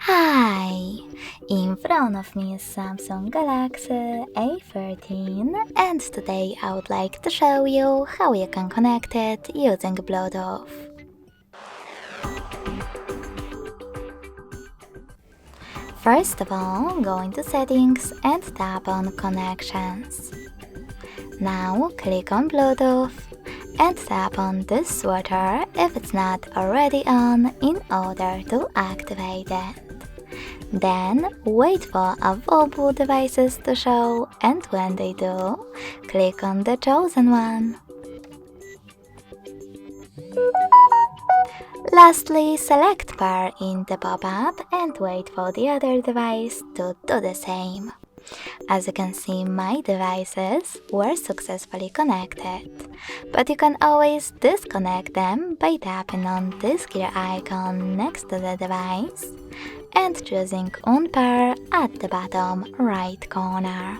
Hi! In front of me is Samsung Galaxy A14 and today I would like to show you how you can connect it using Bluetooth. First of all, go into Settings and tap on Connections. Now click on Bluetooth and tap on this sweater if it's not already on in order to activate it. Then wait for available devices to show, and when they do, click on the chosen one. Lastly, select Pair in the pop-up and wait for the other device to do the same. As you can see, my devices were successfully connected, but you can always disconnect them by tapping on this gear icon next to the device and choosing Unpair at the bottom right corner.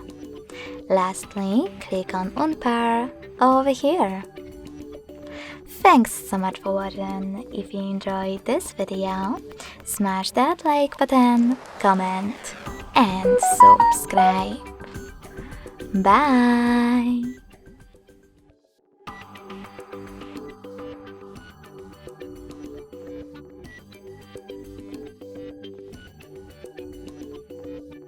Lastly, click on Unpair over here. Thanks so much for watching. If you enjoyed this video, smash that like button, comment and subscribe. Bye!